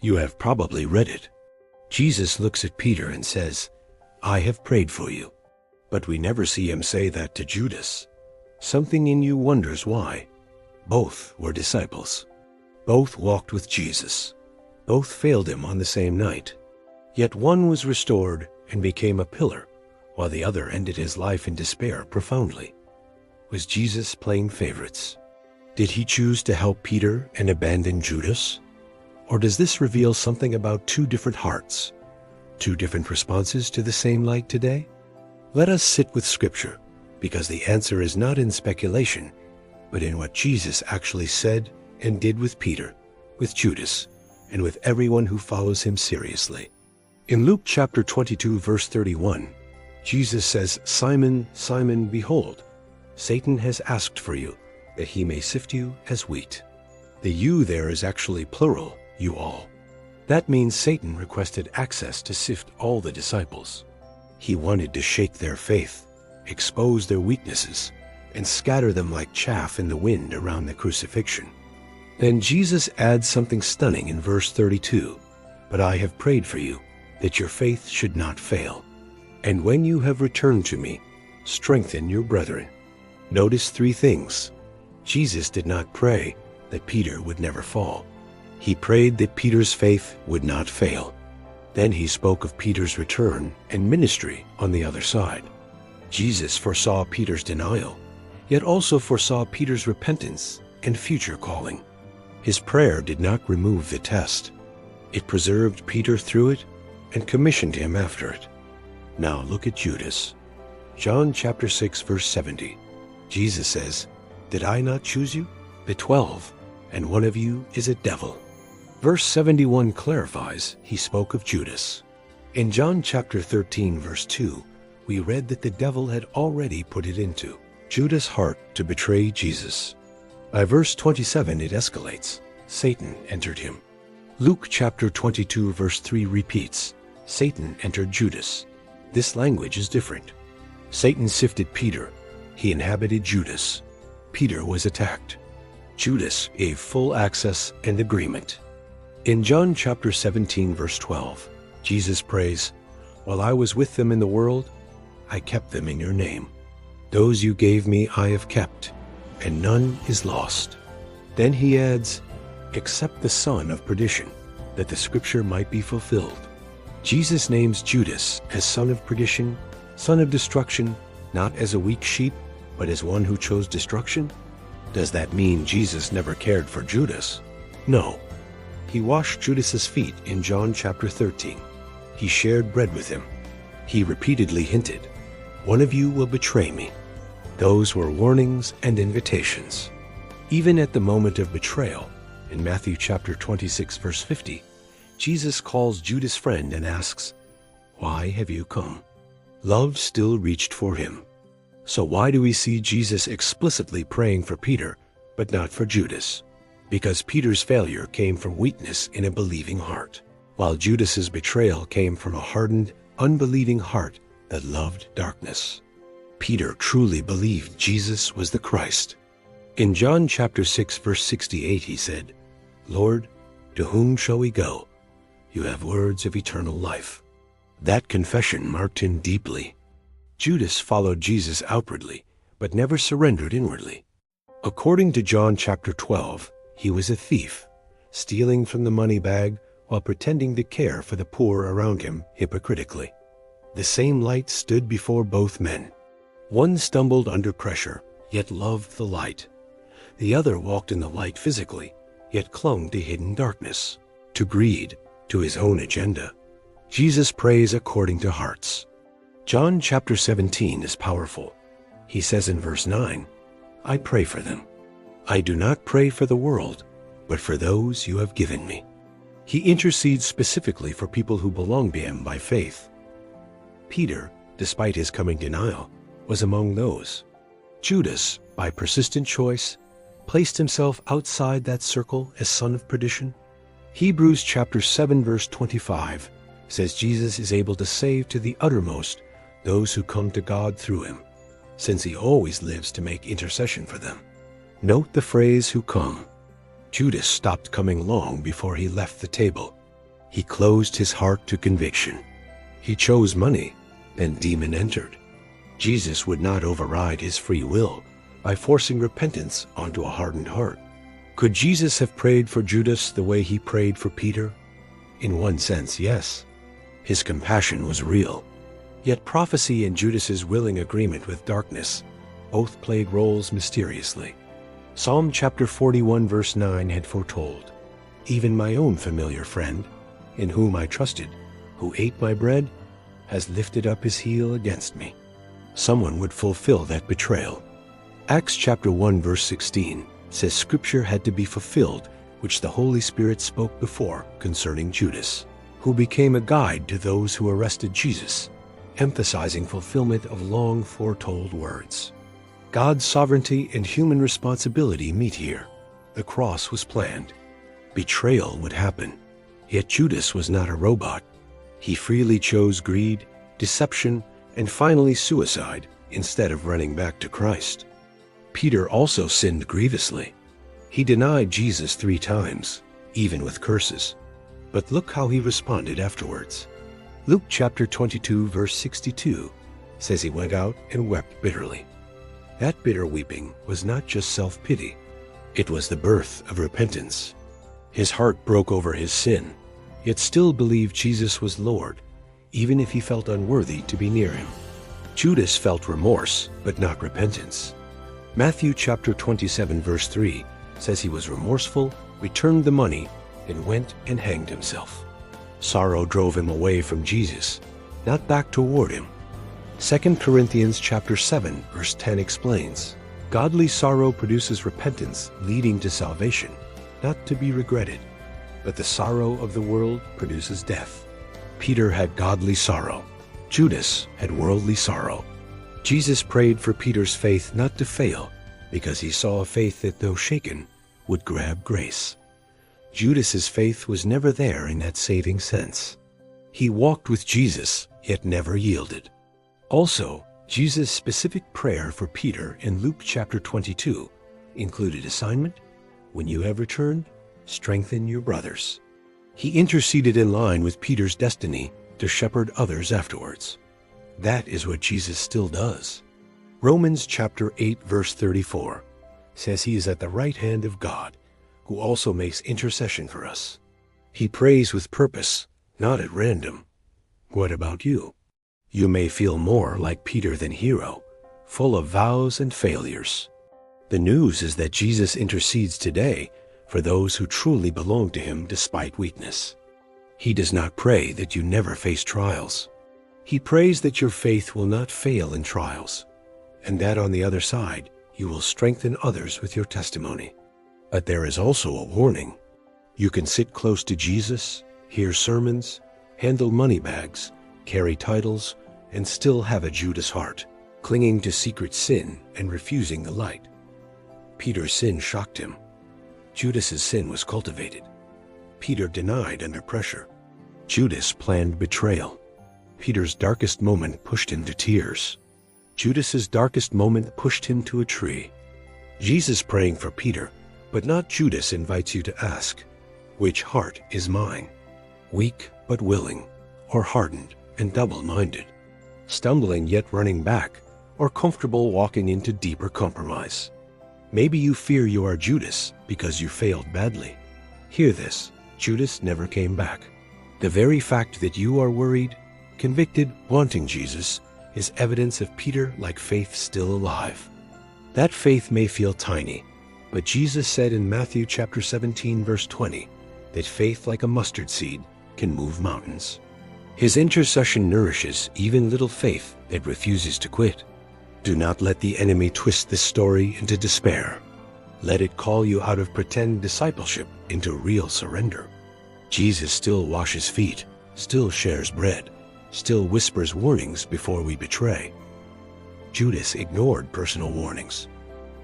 You have probably read it. Jesus looks at Peter and says, "I have prayed for you." But we never see him say that to Judas. Something in you wonders why. Both were disciples. Both walked with Jesus. Both failed him on the same night. Yet one was restored and became a pillar, while the other ended his life in despair profoundly. Was Jesus playing favorites? Did he choose to help Peter and abandon Judas? Or does this reveal something about two different hearts, two different responses to the same light today? Let us sit with Scripture, because the answer is not in speculation, but in what Jesus actually said and did with Peter, with Judas, and with everyone who follows him seriously. In Luke chapter 22, verse 31, Jesus says, "Simon, Simon, behold, Satan has asked for you, that he may sift you as wheat." The you there is actually plural, you all. That means Satan requested access to sift all the disciples. He wanted to shake their faith, expose their weaknesses, and scatter them like chaff in the wind around the crucifixion. Then Jesus adds something stunning in verse 32, "But I have prayed for you, that your faith should not fail. And when you have returned to me, strengthen your brethren." Notice three things. Jesus did not pray that Peter would never fall. He prayed that Peter's faith would not fail. Then he spoke of Peter's return and ministry on the other side. Jesus foresaw Peter's denial, yet also foresaw Peter's repentance and future calling. His prayer did not remove the test. It preserved Peter through it and commissioned him after it. Now look at Judas. John chapter 6, verse 70. Jesus says, "Did I not choose you, the 12, and one of you is a devil?" Verse 71 clarifies he spoke of Judas. In John chapter 13, verse 2, we read that the devil had already put it into Judas' heart to betray Jesus. By verse 27 it escalates. Satan entered him. Luke chapter 22, verse 3 repeats, "Satan entered Judas." This language is different. Satan sifted Peter. He inhabited Judas. Peter was attacked. Judas gave full access and agreement. In John chapter 17, verse 12, Jesus prays, "While I was with them in the world, I kept them in your name. Those you gave me I have kept, and none is lost." Then he adds, "Except the son of perdition, that the scripture might be fulfilled." Jesus names Judas as son of perdition, son of destruction, not as a weak sheep, but as one who chose destruction. Does that mean Jesus never cared for Judas? No. He washed Judas's feet in John chapter 13. He shared bread with him. He repeatedly hinted, "One of you will betray me." Those were warnings and invitations. Even at the moment of betrayal, in Matthew chapter 26, verse 50, Jesus calls Judas' friend and asks, "Why have you come?" Love still reached for him. So why do we see Jesus explicitly praying for Peter, but not for Judas? Because Peter's failure came from weakness in a believing heart, while Judas's betrayal came from a hardened, unbelieving heart that loved darkness. Peter truly believed Jesus was the Christ. In John chapter 6, verse 68, he said, "Lord, to whom shall we go? You have words of eternal life." That confession marked him deeply. Judas followed Jesus outwardly, but never surrendered inwardly. According to John chapter 12, he was a thief, stealing from the money bag while pretending to care for the poor around him hypocritically. The same light stood before both men. One stumbled under pressure, yet loved the light. The other walked in the light physically, yet clung to hidden darkness, to greed, to his own agenda. Jesus prays according to hearts. John chapter 17 is powerful. He says in verse 9, "I pray for them. I do not pray for the world, but for those you have given me." He intercedes specifically for people who belong to him by faith. Peter, despite his coming denial, was among those. Judas, by persistent choice, placed himself outside that circle as son of perdition. Hebrews chapter 7 verse 25 says Jesus is able to save to the uttermost those who come to God through him, since he always lives to make intercession for them. Note the phrase "who come." Judas stopped coming long before he left the table. He closed his heart to conviction. He chose money, then demon entered. Jesus would not override his free will by forcing repentance onto a hardened heart. Could Jesus have prayed for Judas the way he prayed for Peter? In one sense, yes. His compassion was real. Yet prophecy and Judas's willing agreement with darkness both played roles mysteriously. Psalm chapter 41 verse 9 had foretold, "Even my own familiar friend, in whom I trusted, who ate my bread, has lifted up his heel against me." Someone would fulfill that betrayal. Acts chapter 1 verse 16 says Scripture had to be fulfilled which the Holy Spirit spoke before concerning Judas, who became a guide to those who arrested Jesus, emphasizing fulfillment of long foretold words. God's sovereignty and human responsibility meet here. The cross was planned. Betrayal would happen. Yet Judas was not a robot. He freely chose greed, deception, and finally suicide instead of running back to Christ. Peter also sinned grievously. He denied Jesus 3 times, even with curses. But look how he responded afterwards. Luke chapter 22 verse 62 says he went out and wept bitterly. That bitter weeping was not just self-pity. It was the birth of repentance. His heart broke over his sin, yet still believed Jesus was Lord, even if he felt unworthy to be near him. Judas felt remorse, but not repentance. Matthew chapter 27 verse 3 says he was remorseful, returned the money, and went and hanged himself. Sorrow drove him away from Jesus, not back toward him. 2 Corinthians chapter 7 verse 10 explains, "Godly sorrow produces repentance leading to salvation, not to be regretted. But the sorrow of the world produces death." Peter had godly sorrow. Judas had worldly sorrow. Jesus prayed for Peter's faith not to fail, because he saw a faith that, though shaken, would grab grace. Judas's faith was never there in that saving sense. He walked with Jesus, yet never yielded. Also, Jesus' specific prayer for Peter in Luke chapter 22 included assignment, "When you have returned, strengthen your brothers." He interceded in line with Peter's destiny to shepherd others afterwards. That is what Jesus still does. Romans chapter 8 verse 34 says he is at the right hand of God, who also makes intercession for us. He prays with purpose, not at random. What about you? You may feel more like Peter than hero, full of vows and failures. The news is that Jesus intercedes today for those who truly belong to him despite weakness. He does not pray that you never face trials. He prays that your faith will not fail in trials, and that on the other side you will strengthen others with your testimony. But there is also a warning. You can sit close to Jesus, hear sermons, handle money bags, carry titles, and still have a Judas heart, clinging to secret sin and refusing the light. Peter's sin shocked him. Judas's sin was cultivated. Peter denied under pressure. Judas planned betrayal. Peter's darkest moment pushed him to tears. Judas's darkest moment pushed him to a tree. Jesus praying for Peter, but not Judas, invites you to ask, which heart is mine? Weak but willing, or hardened and double-minded? Stumbling yet running back, or comfortable walking into deeper compromise? Maybe you fear you are Judas because you failed badly. Hear this, Judas never came back. The very fact that you are worried, convicted, wanting Jesus, is evidence of Peter-like faith still alive. That faith may feel tiny, but Jesus said in Matthew chapter 17 verse 20 that faith like a mustard seed can move mountains. His intercession nourishes even little faith that refuses to quit. Do not let the enemy twist this story into despair. Let it call you out of pretend discipleship into real surrender. Jesus still washes feet, still shares bread, still whispers warnings before we betray. Judas ignored personal warnings.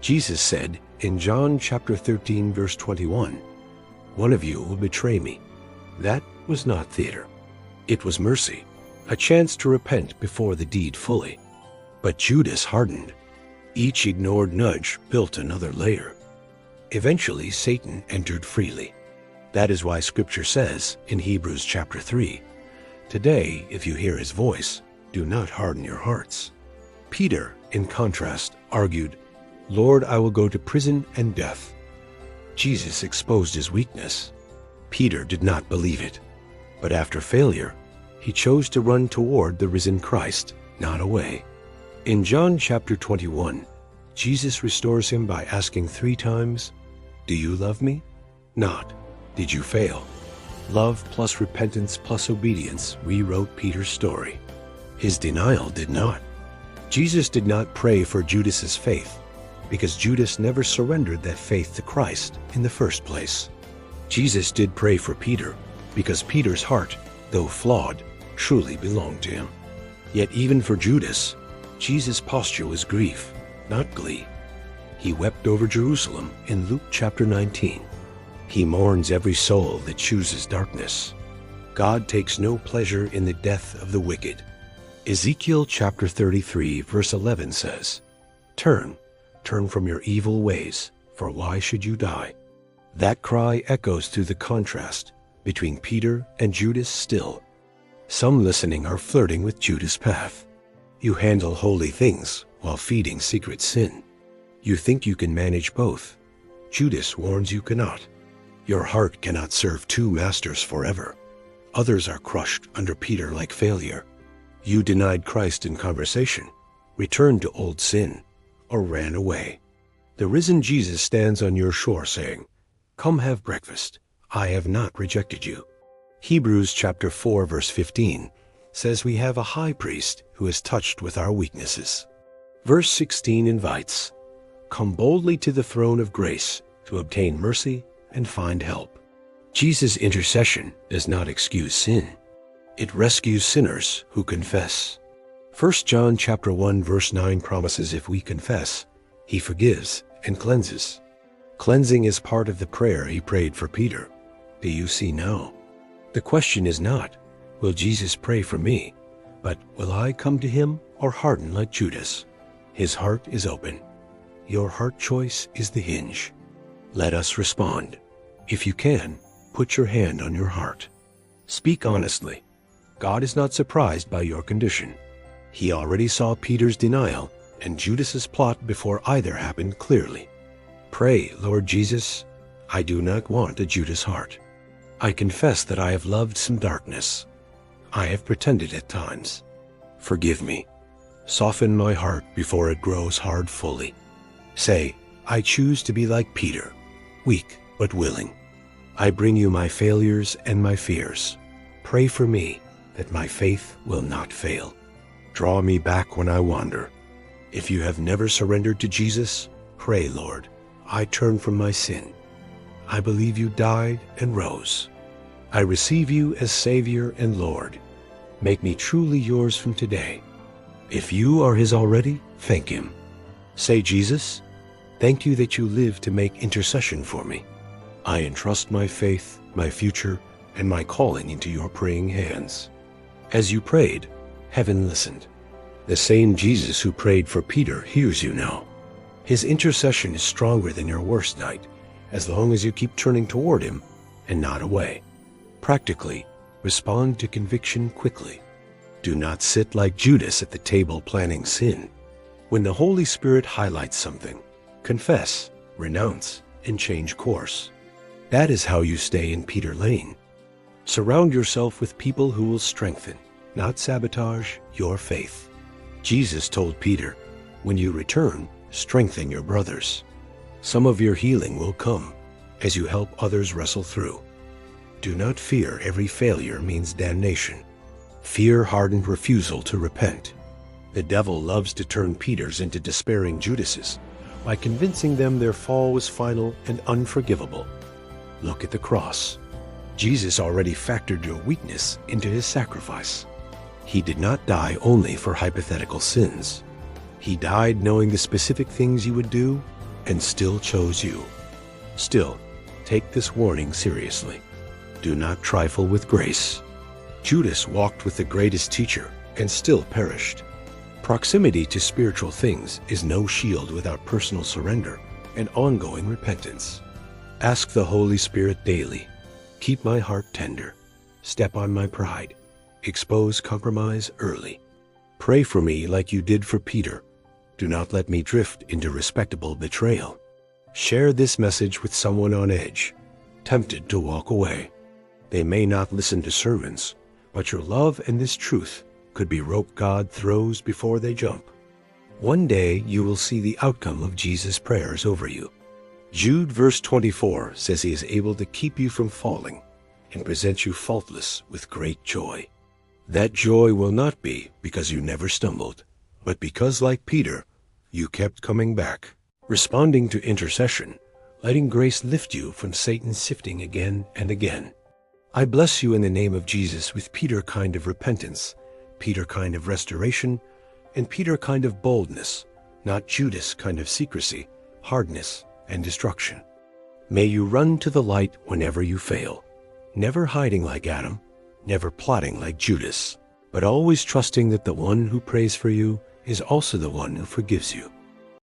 Jesus said in John chapter 13 verse 21, "One of you will betray me." That was not theater. It was mercy, a chance to repent before the deed fully. But Judas hardened. Each ignored nudge built another layer. Eventually, Satan entered freely. That is why Scripture says in Hebrews chapter 3, "Today, if you hear his voice, do not harden your hearts." Peter, in contrast, argued, "Lord, I will go to prison and death." Jesus exposed his weakness. Peter did not believe it, but after failure, he chose to run toward the risen Christ, not away. In John chapter 21, Jesus restores him by asking 3 times, "Do you love me?" Not, "Did you fail?" Love plus repentance plus obedience rewrote Peter's story. His denial did not. Jesus did not pray for Judas's faith, because Judas never surrendered that faith to Christ in the first place. Jesus did pray for Peter, because Peter's heart, though flawed, truly belonged to him. Yet even for Judas, Jesus' posture was grief, not glee. He wept over Jerusalem in Luke chapter 19. He mourns every soul that chooses darkness. God takes no pleasure in the death of the wicked. Ezekiel chapter 33 verse 11 says, "Turn from your evil ways, for why should you die?" That cry echoes through the contrast between Peter and Judas still. Some listening are flirting with Judas' path. You handle holy things while feeding secret sin. You think you can manage both. Judas warns you cannot. Your heart cannot serve 2 masters forever. Others are crushed under Peter like failure. You denied Christ in conversation, returned to old sin, or ran away. The risen Jesus stands on your shore saying, "Come have breakfast. I have not rejected you." Hebrews chapter 4 verse 15 says we have a high priest who is touched with our weaknesses. Verse 16 invites, "Come boldly to the throne of grace to obtain mercy and find help." Jesus' intercession does not excuse sin. It rescues sinners who confess. 1 John chapter 1 verse 9 promises if we confess, he forgives and cleanses. Cleansing is part of the prayer he prayed for Peter. Do you see now? The question is not, will Jesus pray for me, but will I come to him or harden like Judas? His heart is open. Your heart choice is the hinge. Let us respond. If you can, put your hand on your heart. Speak honestly. God is not surprised by your condition. He already saw Peter's denial and Judas's plot before either happened clearly. Pray, "Lord Jesus, I do not want a Judas heart. I confess that I have loved some darkness. I have pretended at times. Forgive me. Soften my heart before it grows hard fully." Say, "I choose to be like Peter, weak but willing. I bring you my failures and my fears. Pray for me that my faith will not fail. Draw me back when I wander." If you have never surrendered to Jesus, pray, "Lord, I turn from my sin. I believe you died and rose. I receive you as Savior and Lord. Make me truly yours from today." If you are his already, thank him. Say, "Jesus, thank you that you live to make intercession for me. I entrust my faith, my future, and my calling into your praying hands." As you prayed, heaven listened. The same Jesus who prayed for Peter hears you now. His intercession is stronger than your worst night, as long as you keep turning toward him and not away. Practically, respond to conviction quickly. Do not sit like Judas at the table planning sin. When the Holy Spirit highlights something, confess, renounce, and change course. That is how you stay in Peter Lane. Surround yourself with people who will strengthen, not sabotage, your faith. Jesus told Peter, "When you return, strengthen your brothers." Some of your healing will come as you help others wrestle through. Do not fear every failure means damnation. Fear hardened refusal to repent. The devil loves to turn Peters into despairing Judases by convincing them their fall was final and unforgivable. Look at the cross. Jesus already factored your weakness into his sacrifice. He did not die only for hypothetical sins. He died knowing the specific things you would do and still chose you. Still, take this warning seriously. Do not trifle with grace. Judas walked with the greatest teacher and still perished. Proximity to spiritual things is no shield without personal surrender and ongoing repentance. Ask the Holy Spirit daily, Keep my heart tender. Step on my pride. Expose compromise early. Pray for me like you did for Peter. Do not let me drift into respectable betrayal. Share this message with someone on edge, tempted to walk away. They may not listen to sermons, but your love and this truth could be rope God throws before they jump. One day you will see the outcome of Jesus' prayers over you. Jude verse 24 says he is able to keep you from falling and present you faultless with great joy. That joy will not be because you never stumbled, but because, like Peter, you kept coming back, responding to intercession, letting grace lift you from Satan's sifting again and again. I bless you in the name of Jesus with Peter kind of repentance, Peter kind of restoration, and Peter kind of boldness, not Judas kind of secrecy, hardness, and destruction. May you run to the light whenever you fail, never hiding like Adam, never plotting like Judas, but always trusting that the one who prays for you is also the one who forgives you.